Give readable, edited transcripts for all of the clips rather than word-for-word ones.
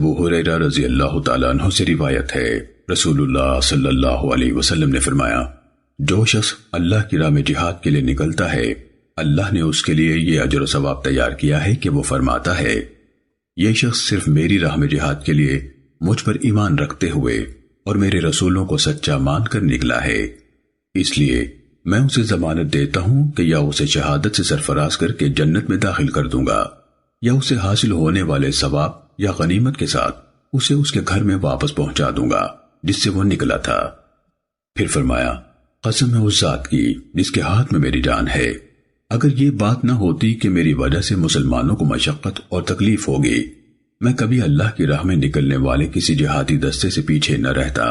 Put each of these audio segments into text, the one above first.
ابو ہریرہ رضی اللہ تعالیٰ عنہ سے روایت ہے، رسول اللہ صلی اللہ علیہ وسلم نے فرمایا، جو شخص اللہ کی راہ میں جہاد کے لیے نکلتا ہے، اللہ نے اس کے لیے یہ اجر و ثواب تیار کیا ہے کہ وہ فرماتا ہے، یہ شخص صرف میری راہ میں جہاد کے لیے مجھ پر ایمان رکھتے ہوئے اور میرے رسولوں کو سچا مان کر نکلا ہے، اس لیے میں اسے ضمانت دیتا ہوں کہ یا اسے شہادت سے سرفراز کر کے جنت میں داخل کر دوں گا، یا اسے حاصل ہونے والے ثواب یا غنیمت کے ساتھ اسے اس کے گھر میں واپس پہنچا دوں گا جس سے وہ نکلا تھا۔ پھر فرمایا، قسم ہے اس ذات کی جس کے ہاتھ میں میری جان ہے، اگر یہ بات نہ ہوتی کہ میری وجہ سے مسلمانوں کو مشقت اور تکلیف ہوگی، میں کبھی اللہ کی راہ میں نکلنے والے کسی جہادی دستے سے پیچھے نہ رہتا،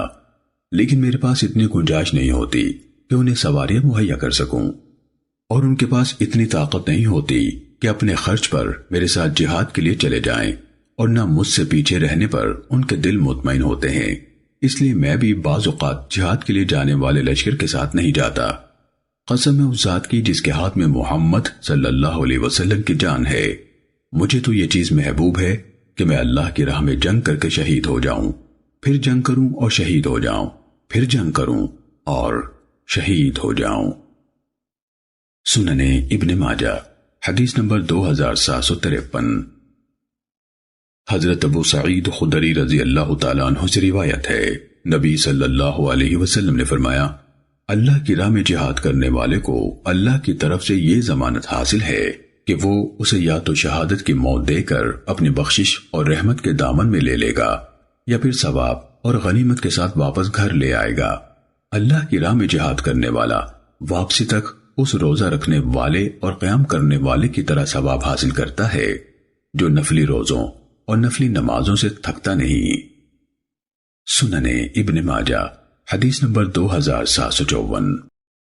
لیکن میرے پاس اتنی گنجائش نہیں ہوتی کہ انہیں سواریاں مہیا کر سکوں، اور ان کے پاس اتنی طاقت نہیں ہوتی کہ اپنے خرچ پر میرے ساتھ جہاد کے لیے چلے جائیں، اور نہ مجھ سے پیچھے رہنے پر ان کے دل مطمئن ہوتے ہیں، اس لیے میں بھی بعض اوقات جہاد کے لیے جانے والے لشکر کے ساتھ نہیں جاتا۔ قسم ہے اس ذات کی جس کے ہاتھ میں محمد صلی اللہ علیہ وسلم کی جان ہے، مجھے تو یہ چیز محبوب ہے کہ میں اللہ کی راہ میں جنگ کر کے شہید ہو جاؤں، پھر جنگ کروں اور شہید ہو جاؤں، پھر جنگ کروں اور شہید ہو جاؤں۔ سننے ابن ماجہ حدیث نمبر 2753۔ حضرت ابو سعید خدری رضی اللہ تعالیٰ عنہ سے روایت ہے، نبی صلی اللہ علیہ وسلم نے فرمایا، اللہ کی راہ میں جہاد کرنے والے کو اللہ کی طرف سے یہ ضمانت حاصل ہے کہ وہ اسے یا تو شہادت کی موت دے کر اپنی بخشش اور رحمت کے دامن میں لے لے گا، یا پھر ثواب اور غنیمت کے ساتھ واپس گھر لے آئے گا۔ اللہ کی راہ میں جہاد کرنے والا واپسی تک اس روزہ رکھنے والے اور قیام کرنے والے کی طرح ثواب حاصل کرتا ہے جو نفلی روزوں اور نفلی نمازوں سے تھکتا نہیں۔ سننے ابن ماجہ حدیث نمبر 2754۔